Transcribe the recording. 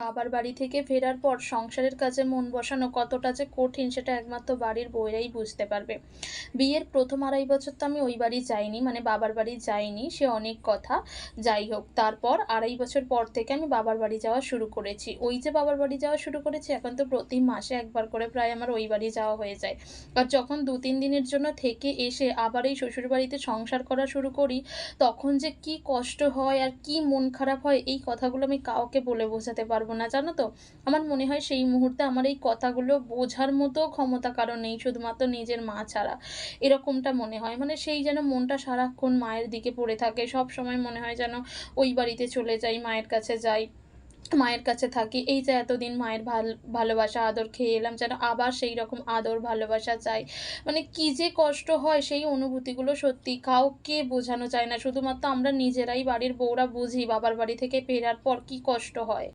বাবার বাড়ি থেকে ফেরার পর সংসারের কাজে মন বসানো কতটা যে কঠিন সেটা একমাত্র বাড়ির বউয়েরাই বুঝতে পারবে। বিয়ের ১ম ২.৫ বছর তো আমি ওই বাড়ি যাইনি, মানে বাবার বাড়ি যাইনি, সে অনেক কথা। যাই হোক, তারপর ২.৫ বছর পর থেকে আমি বাবার বাড়ি যাওয়া শুরু করেছি। ওই যে বাবার বাড়ি যাওয়া শুরু করেছি, এখন তো প্রতি মাসে একবার করে প্রায় আমার ওই বাড়ি যাওয়া হয়ে যায়। আর যখন ২-৩ দিনের জন্য থেকে এসে আবার এই শ্বশুরবাড়িতে সংসার করা শুরু করি, তখন যে কি কষ্ট হয় আর কি মন খারাপ হয় এই কথাগুলো আমি কাউকে বলে বোঝাতে পারবো না, জানো তো? আমার মনে হয় সেই মুহূর্তে আমার এই কথাগুলো বোঝার মতো ক্ষমতা কারো নেই, শুধুমাত্র নিজের মা ছাড়া। এরকমটা মনে হয়। মানে সেই যেন মনটা সারাক্ষণ মায়ের দিকে পড়ে থাকে। সবসময় মনে হয় যেন ওই বাড়িতে চলে যাই, মায়ের কাছে যাই। মায়ের কাছে থাকি। এই যে এতদিন মায়ের ভালোবাসা, আদর খেয়ে এলাম, যেন আবার সেইরকম আদর ভালোবাসা চাই। মানে কি যে কষ্ট হয় সেই অনুভূতিগুলো সত্যি কাউকে বোঝানো যায় না। শুধুমাত্র আমরা নিজেরাই বাড়ির বউরা বুঝি বাবার বাড়ি থেকে ফেরার পর কি কষ্ট হয়।